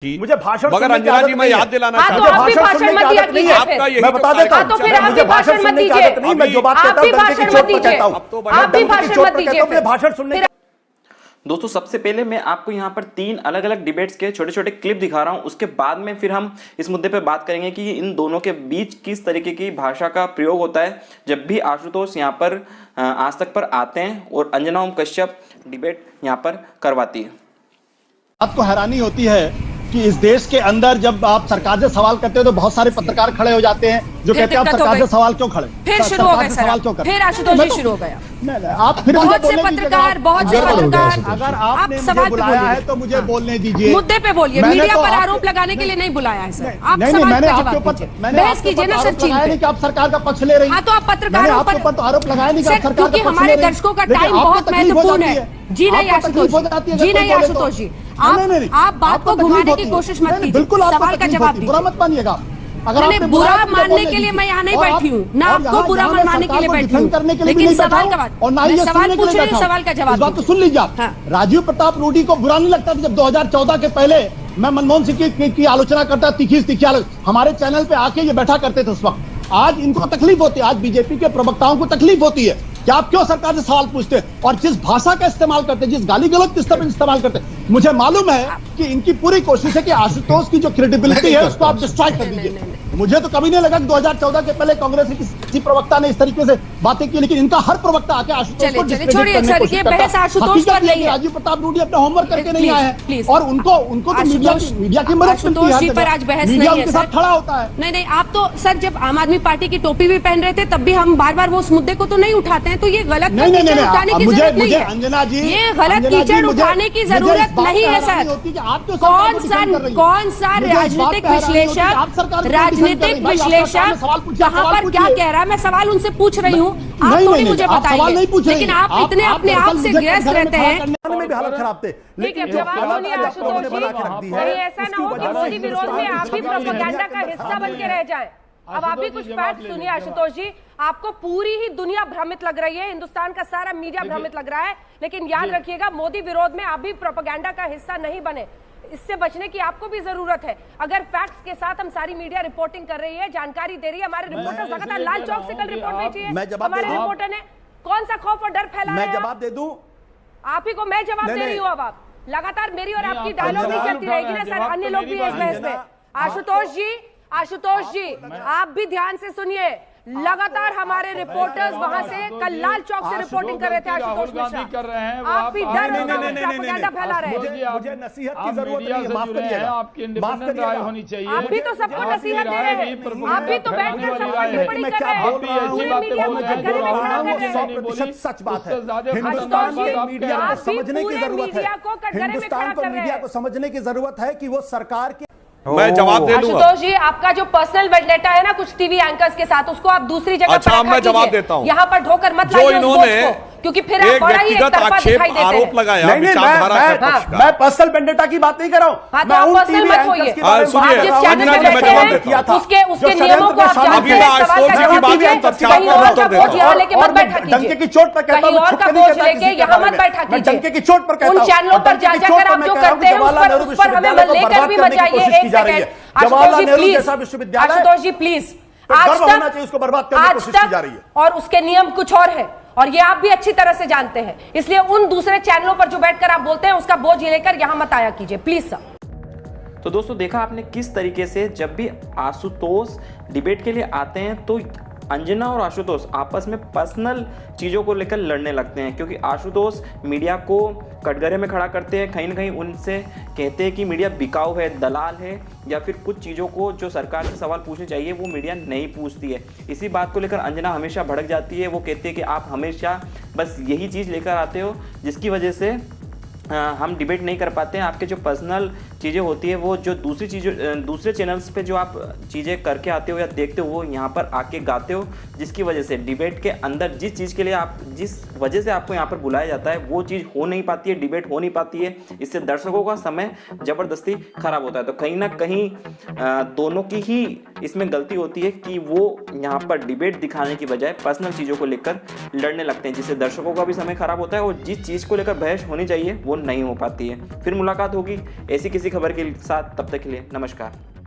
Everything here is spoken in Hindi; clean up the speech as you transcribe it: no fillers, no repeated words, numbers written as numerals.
मुझे भाषण मगर अंजना जी मैं याद दिलाना चाहता हूं, मुझे भाषण सुनने की आदत नहीं है। आपका यही मैं बता देता हूं, मुझे भाषण सुनने की आदत नहीं। मैं जो बात कहता हूं डंके की चोट पर कहता हूं, आप भी भाषण मत दीजिए। मुझे भाषण सुनने। दोस्तों सबसे पहले मैं आपको यहाँ पर 3 अलग अलग डिबेट्स के छोटे छोटे क्लिप दिखा रहा हूँ। उसके बाद में फिर हम इस मुद्दे पर बात करेंगे कि इन दोनों के बीच किस तरीके की भाषा का प्रयोग होता है जब भी आशुतोष यहाँ पर आज तक पर आते हैं और अंजना ओम कश्यप डिबेट यहाँ पर करवाती है। आपको हैरानी होती है कि इस देश के अंदर जब आप सरकार से सवाल करते हो तो बहुत सारे पत्रकार खड़े हो जाते हैं जो कहते हैं आप सरकार से सवाल क्यों खड़े, फिर शुरू हो गए सवाल क्यों कर, फिर आशुतोष जी शुरू हो गया। नहीं, आप फिर बहुत से पत्रकार अगर आपने मुझे बुलाया है तो मुझे बोलने दीजिए, मुद्दे पे बोलिए। मीडिया पर आरोप लगाने के लिए नहीं बुलाया है सर। आप सवाल का जवाब दीजिए, बहस कीजिए ना सर। चीज नहीं कि आप सरकार का पक्ष ले रही हैं, तो आप पत्रकारों पर आरोप लगाया नहीं कि आप सरकार क्योंकि हमारे दर्शकों का टाइम बहुत महत्वपूर्ण है। जी नहीं आशुतोष जी, नहीं आशुतोष जी, आप बात को घुमाने की कोशिश मत कीजिए। बिल्कुल सवाल का जवाब दीजिए। बुरा मत मानिएगा। अगर बुरा मानने के लिए मैं यहाँ नहीं बैठी हूँ, ना आपको बुरा मानने के लिए बैठी हूँ, लेकिन सवाल का बात और ना ही सवाल पूछ रही हूँ, सवाल का जवाब बात तो सुन लीजिए आप। राजीव प्रताप रूडी को बुरा नहीं लगता था जब 2014 के पहले मैं मनमोहन सिंह की आलोचना करता, तीखी हमारे चैनल पे आके ये बैठा करते थे उस वक्त। आज इनको तकलीफ होती है, आज बीजेपी के प्रवक्ताओं को तकलीफ होती है कि आप क्यों सरकार से सवाल पूछते हैं और जिस भाषा का इस्तेमाल करते हैं, जिस गाली गलौज इस्तेमाल करते हैं। मुझे मालूम है कि इनकी पूरी कोशिश है कि आशुतोष की जो क्रेडिबिलिटी है उसको आप डिस्ट्रॉय कर दीजिए। मुझे तो कभी नहीं लगा कि 2014 के पहले कांग्रेस के किसी प्रवक्ता ने इस तरीके से बातें की, लेकिन इनका हर प्रवक्ता आके आशुतोष को डिस्क्रेडिट करने की कोशिश करता है। हकीकत ये है कि राजीव प्रताप रूडी अपना होमवर्क करके नहीं आए हैं और उनको तो मीडिया की मदद मिलती है, मीडिया उनके साथ खड़ा होता है। नहीं, आप तो सर जब आम आदमी पार्टी की टोपी भी पहन रहे थे तब भी हम बार वो उस मुद्दे को तो नहीं उठाते हैं। तो ये गलत कीचड़ उठाने की जरूरत नहीं है। अंजना जी, ये गलत कीचड़ उठाने की जरूरत नहीं है सर। कौन सा राजनीतिक विश्लेषक कहाँ पर क्या कह रहा है, मैं सवाल उनसे पूछ रही हूँ, आप थोड़ी मुझे बताइए। लेकिन आप इतने अपने आप से ग्रस्त रहते हैं। में भी हालत खराब थे, लेकिन जवाब सुनिए आशुतोष जी, कहीं ऐसा ना हो कि मोदी विरोध में आप भी प्रोपेगेंडा का हिस्सा बन के रह जाएं। अब आप भी कुछ फैक्ट सुनिए आशुतोष जी। आपको पूरी ही दुनिया भ्रमित लग रही है, हिंदुस्तान का सारा मीडिया भ्रमित लग रहा है, लेकिन याद रखिएगा मोदी विरोध में आप भी प्रोपेगेंडा का हिस्सा नहीं बने। इससे बचने की आपको भी जरूरत है। अगर फैक्ट्स के साथ हम सारी मीडिया रिपोर्टिंग कर रही है, जानकारी दे रही है, हमारे रिपोर्टर्स लगातार लाल चौक से कल रिपोर्ट भेजी है, हमारे रिपोर्टर ने कौन सा खौफ और डर फैलाया है? मैं जवाब दे दूं आप ही को, मैं जवाब दे रही हूँ। अब आप लगातार मेरी और आपकी डायलॉग नहीं चलती रहेगी ना सर, अन्य लोग भी इस बहस में। आशुतोष जी आप भी ध्यान से सुनिए। लगातार हमारे रिपोर्टर्स वहां से कल लाल चौक से रिपोर्टिंग कर रहे थे। आशुतोष मिश्रा आप भी डर प्रोपेगेंडा फैला रहे हैं। मुझे नसीहत की जरूरत नहीं है, माफ करिएगा, आपकी इंडिपेंडेंट राय होनी चाहिए। आप भी तो सबको नसीहत दे रहे हैं, आप भी तो बैठकर सबको टिप्पणी कर रहे हैं। पूरे मीडिया को कटघरे में खड़ा कर रहे हैं। 100% सच बात है। हिंदुस्तान को मीडिया को समझने की जरूरत है, हिंदुस्तान को मीडिया को समझने की जरूरत है कि वो सरकार की। मैं जवाब दे दूंगा। आशुतोष जी आपका जो पर्सनल वेंडेटा है ना कुछ टीवी एंकर्स के साथ, उसको आप दूसरी जगह अच्छा, मैं जवाब देता हूं। यहाँ पर ढोकर मत लाइए इन्होंने क्योंकि फिर आप बड़ा ही एकतरफा दिखाई देते हैं। आरोप लगाया विचारधारा का पक्ष का। मैं पर्सनल वेंडेटा की बात नहीं कर रहा हूं। मैं उन टीवी एंकर्स के बारे में बात सुनिए, जिस चैनल पे बैठे हैं उसके नियमों को आप जानते हैं। सवाल का जवाब दीजिए, कहीं और का बोझ यहाँ लेके मत बैठा कीजिए, डंके की चोट पर कहता हूं, कहीं और का बोझ लेके यहाँ मत बैठा कीजिए। डंके की चोट पर कहता हूं, उन चैनलों पर जा जाकर आप जो करते हैं उस पर हमें लेकर भी मत जाइए। एक second Ashutosh ji please, Ashutosh ji please. आज तक और उसके नियम कुछ और है और ये आप भी अच्छी तरह से जानते हैं, इसलिए उन दूसरे चैनलों पर जो बैठकर आप बोलते हैं उसका बोझ लेकर यहां मत आया कीजिए प्लीज सर। तो दोस्तों देखा आपने किस तरीके से जब भी आशुतोष डिबेट के लिए आते हैं तो अंजना और आशुतोष आपस में पर्सनल चीज़ों को लेकर लड़ने लगते हैं, क्योंकि आशुतोष मीडिया को कटघरे में खड़ा करते हैं, कहीं ना कहीं उनसे कहते हैं कि मीडिया बिकाऊ है, दलाल है, या फिर कुछ चीज़ों को जो सरकार से सवाल पूछने चाहिए वो मीडिया नहीं पूछती है। इसी बात को लेकर अंजना हमेशा भड़क जाती है। वो कहते हैं कि आप हमेशा बस यही चीज़ लेकर आते हो जिसकी वजह से हम डिबेट नहीं कर पाते हैं। आपके जो पर्सनल चीज़ें होती है वो जो दूसरे चैनल्स पे जो आप चीज़ें करके आते हो या देखते हो वो यहाँ पर आके गाते हो, जिसकी वजह से डिबेट के अंदर जिस चीज़ के लिए जिस वजह से आपको यहाँ पर बुलाया जाता है वो चीज़ हो नहीं पाती है, डिबेट हो नहीं पाती है। इससे दर्शकों का समय ज़बरदस्ती खराब होता है। तो कहीं ना कहीं दोनों की ही इसमें गलती होती है कि वो यहाँ पर डिबेट दिखाने की बजाय पर्सनल चीज़ों को लेकर लड़ने लगते हैं, जिससे दर्शकों का भी समय खराब होता है और जिस चीज़ को लेकर बहस होनी चाहिए वो नहीं हो पाती है। फिर मुलाकात होगी ऐसी किसी इसी खबर के साथ तब तक के लिए नमस्कार।